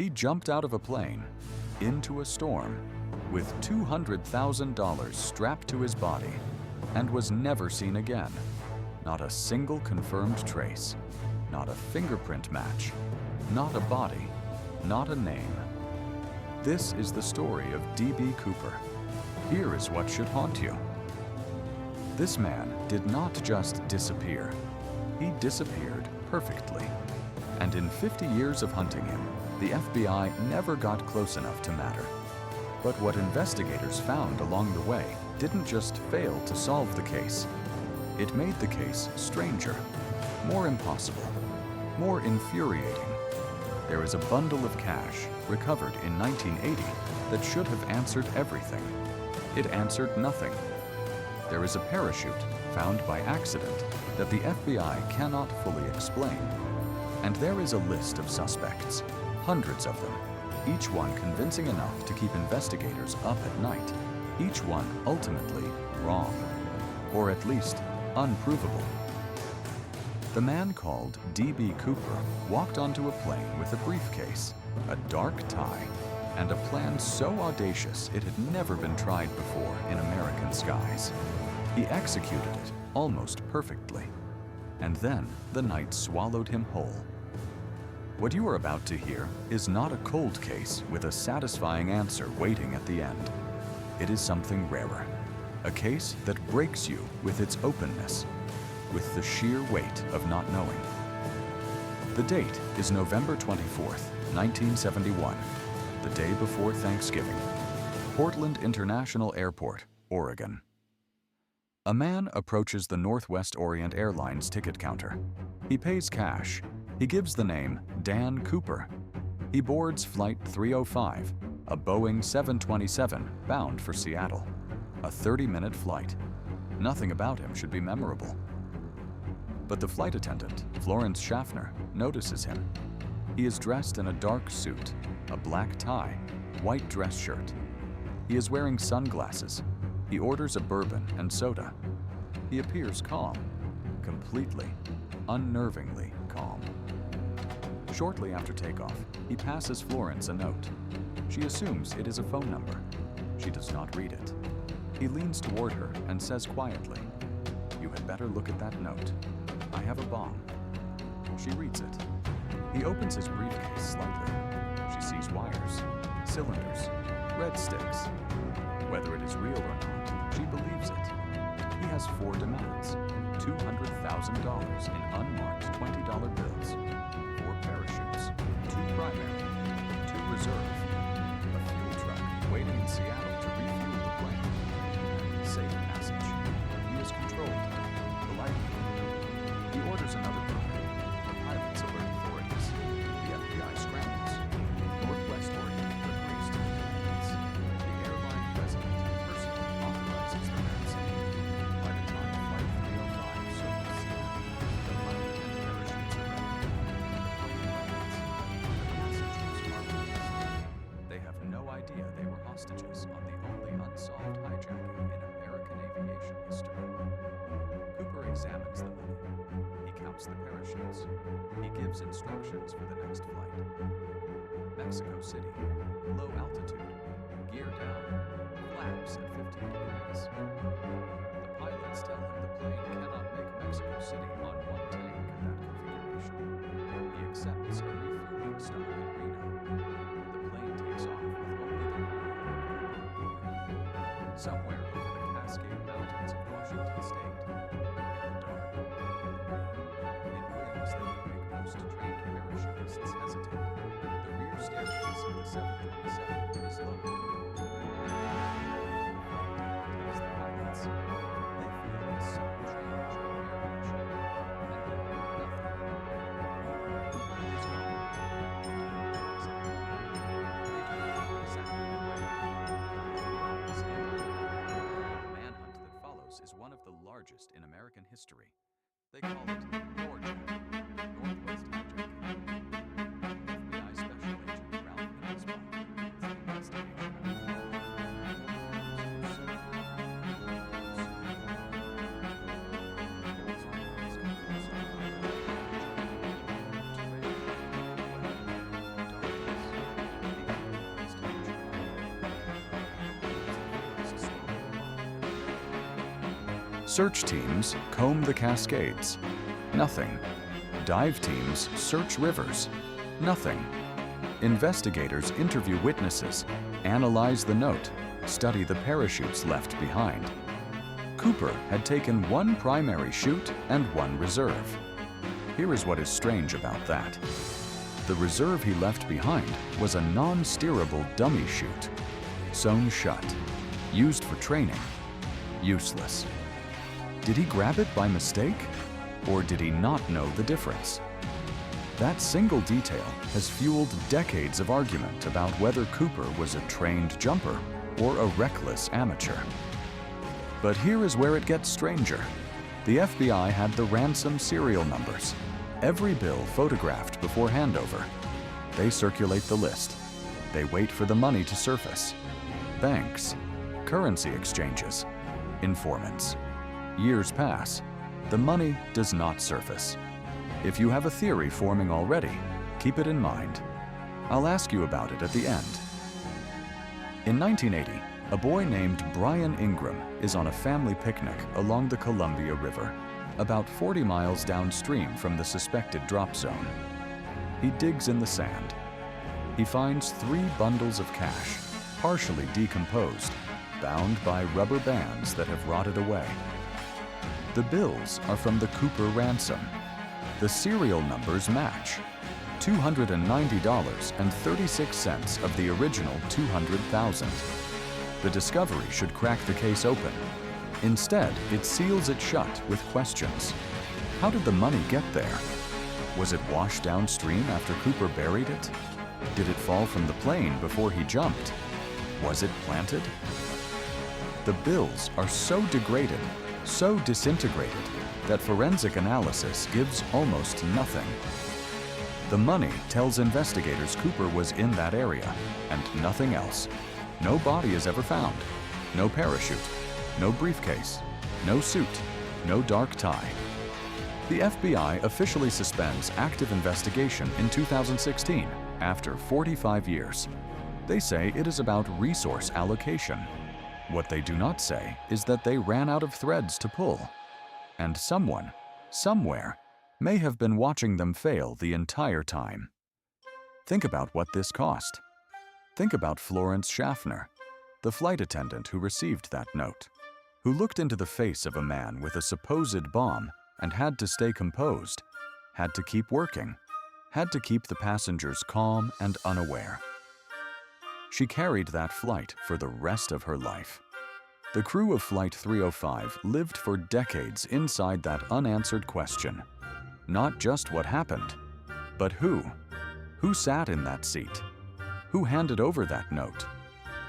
He jumped out of a plane into a storm with $200,000 strapped to his body and was never seen again. Not a single confirmed trace, not a fingerprint match, not a body, not a name. This is the story of D.B. Cooper. Here is what should haunt you. This man did not just disappear. He disappeared perfectly. And in 50 years of hunting him, the FBI never got close enough to matter. But what investigators found along the way didn't just fail to solve the case. It made the case stranger, more impossible, more infuriating. There is a bundle of cash recovered in 1980 that should have answered everything. It answered nothing. There is a parachute found by accident that the FBI cannot fully explain. And there is a list of suspects, hundreds of them, each one convincing enough to keep investigators up at night, each one ultimately wrong, or at least unprovable. The man called D.B. Cooper walked onto a plane with a briefcase, a dark tie, and a plan so audacious it had never been tried before in American skies. He executed it almost perfectly. And then the night swallowed him whole. What you are about to hear is not a cold case with a satisfying answer waiting at the end. It is something rarer, a case that breaks you with its openness, with the sheer weight of not knowing. The date is November 24th, 1971, the day before Thanksgiving, Portland International Airport, Oregon. A man approaches the Northwest Orient Airlines ticket counter. He pays cash. He gives the name Dan Cooper. He boards Flight 305, a Boeing 727 bound for Seattle. A 30-minute flight. Nothing about him should be memorable. But the flight attendant, Florence Schaffner, notices him. He is dressed in a dark suit, a black tie, white dress shirt. He is wearing sunglasses. He orders a bourbon and soda. He appears calm, completely, unnervingly calm. Shortly after takeoff, he passes Florence a note. She assumes it is a phone number. She does not read it. He leans toward her and says quietly, "You had better look at that note. I have a bomb." She reads it. He opens his briefcase slightly. She sees wires, cylinders, red sticks. Whether it is real or not, she believes it. He has 4 demands: $200,000 in unmarked $20 bills, 4 parachutes, 2 primary, 2 reserve, a fuel truck waiting in Seattle to refuel the plane, safe passage. He is controlled, politely. He orders another permit. The pilots alert authorities. The FBI scrambles. Northwest Orient agrees to the demands. The airline president personally authorizes the ransom. By the time Flight 305 circles Seattle, the money and parachutes are ready. The passengers are released. They have no idea they were hostages on the only unsolved hijacking in American aviation history. Cooper examines the money. He counts the parachutes. He gives instructions for the next flight. Mexico City, low altitude, gear down, flaps at 15 degrees. The pilots tell him the plane cannot make Mexico City on one tank at that configuration. He accepts a refueling stop in Reno. The plane takes off with only the crew aboard. Somewhere over the Cascade Mountains of Washington State, in the dark, in winds that would make most trained parachutists hesitate, the rear staircase of the 727 is lowered. As the pilots, they feel a sudden change in air pressure, and they know nothing. Cooper is gone. They don't know exactly where. The manhunt that follows is one of the largest in American history. They call it Norwich, Northwest Hijacking. FBI Special Agent Ralph Hinsbaum leads the investigation. Search teams comb the Cascades. Nothing. Dive teams search rivers. Nothing. Investigators interview witnesses, analyze the note, study the parachutes left behind. Cooper had taken one primary chute and one reserve. Here is what is strange about that. The reserve he left behind was a non-steerable dummy chute, sewn shut, used for training, useless. Did he grab it by mistake, or did he not know the difference? That single detail has fueled decades of argument about whether Cooper was a trained jumper or a reckless amateur. But here is where it gets stranger. The FBI had the ransom serial numbers, every bill photographed before handover. They circulate the list. They wait for the money to surface. Banks, currency exchanges, informants. Years pass. The money does not surface. If you have a theory forming already, keep it in mind. I'll ask you about it at the end. In 1980, a boy named Brian Ingram is on a family picnic along the Columbia River, about 40 miles downstream from the suspected drop zone. He digs in the sand. He finds 3 bundles of cash, partially decomposed, bound by rubber bands that have rotted away. The bills are from the Cooper ransom. The serial numbers match. $290.36 of the original $200,000. The discovery should crack the case open. Instead, it seals it shut with questions. How did the money get there? Was it washed downstream after Cooper buried it? Did it fall from the plane before he jumped? Was it planted? The bills are so degraded, so disintegrated, that forensic analysis gives almost nothing. The money tells investigators Cooper was in that area, and nothing else. No body is ever found. No parachute. No briefcase. No suit. No dark tie. The FBI officially suspends active investigation in 2016, after 45 years. They say it is about resource allocation. What they do not say is that they ran out of threads to pull. And someone, somewhere, may have been watching them fail the entire time. Think about what this cost. Think about Florence Schaffner, the flight attendant who received that note, who looked into the face of a man with a supposed bomb and had to stay composed, had to keep working, had to keep the passengers calm and unaware. She carried that flight for the rest of her life. The crew of Flight 305 lived for decades inside that unanswered question. Not just what happened, but who? Who sat in that seat? Who handed over that note?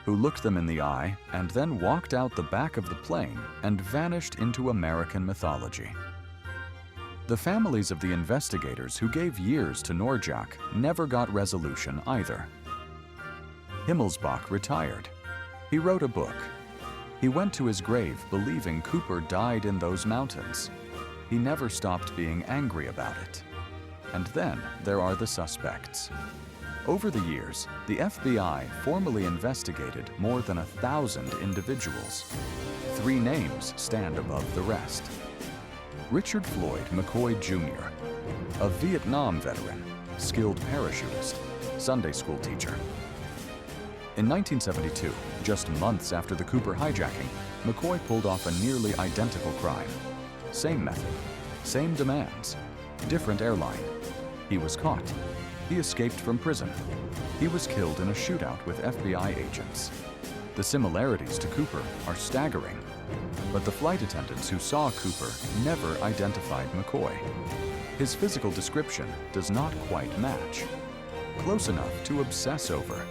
Who looked them in the eye and then walked out the back of the plane and vanished into American mythology? The families of the investigators who gave years to Norjak never got resolution either. Himmelsbach retired. He wrote a book. He went to his grave believing Cooper died in those mountains. He never stopped being angry about it. And then there are the suspects. Over the years, the FBI formally investigated more than 1,000 individuals. 3 names stand above the rest. Richard Floyd McCoy Jr., a Vietnam veteran, skilled parachutist, Sunday school teacher. In 1972, just months after the Cooper hijacking, McCoy pulled off a nearly identical crime. Same method, same demands, different airline. He was caught. He escaped from prison. He was killed in a shootout with FBI agents. The similarities to Cooper are staggering, but the flight attendants who saw Cooper never identified McCoy. His physical description does not quite match. Close enough to obsess over,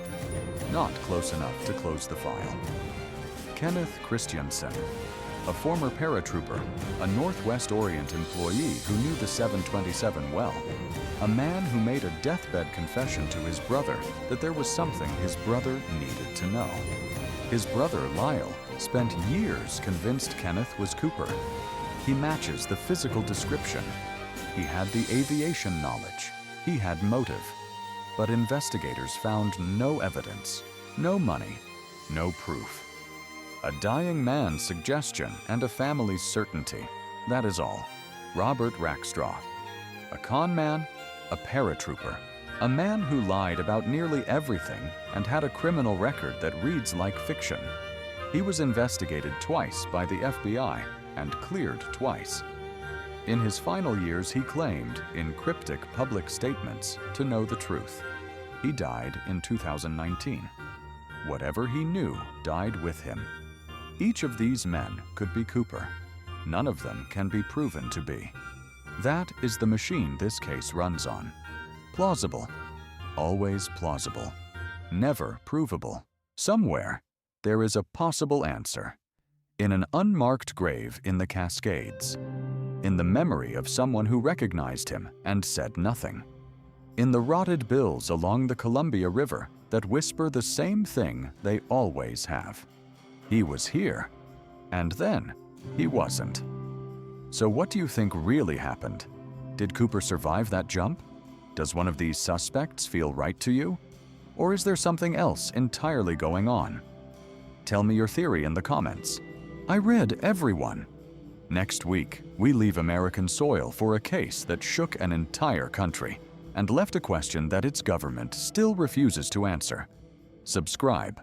not close enough to close the file. Kenneth Christiansen, a former paratrooper, a Northwest Orient employee who knew the 727 well, a man who made a deathbed confession to his brother that there was something his brother needed to know. His brother, Lyle, spent years convinced Kenneth was Cooper. He matches the physical description. He had the aviation knowledge. He had motive. But investigators found no evidence, no money, no proof. A dying man's suggestion and a family's certainty. That is all. Robert Rackstraw. A con man, a paratrooper, a man who lied about nearly everything and had a criminal record that reads like fiction. He was investigated twice by the FBI and cleared twice. In his final years, he claimed, in cryptic public statements, to know the truth. He died in 2019. Whatever he knew died with him. Each of these men could be Cooper. None of them can be proven to be. That is the machine this case runs on. Plausible. Always plausible. Never provable. Somewhere, there is a possible answer. In an unmarked grave in the Cascades. In the memory of someone who recognized him and said nothing. In the rotted bills along the Columbia River that whisper the same thing they always have. He was here, and then he wasn't. So what do you think really happened? Did Cooper survive that jump? Does one of these suspects feel right to you? Or is there something else entirely going on? Tell me your theory in the comments. I read everyone. Next week, we leave American soil for a case that shook an entire country and left a question that its government still refuses to answer. Subscribe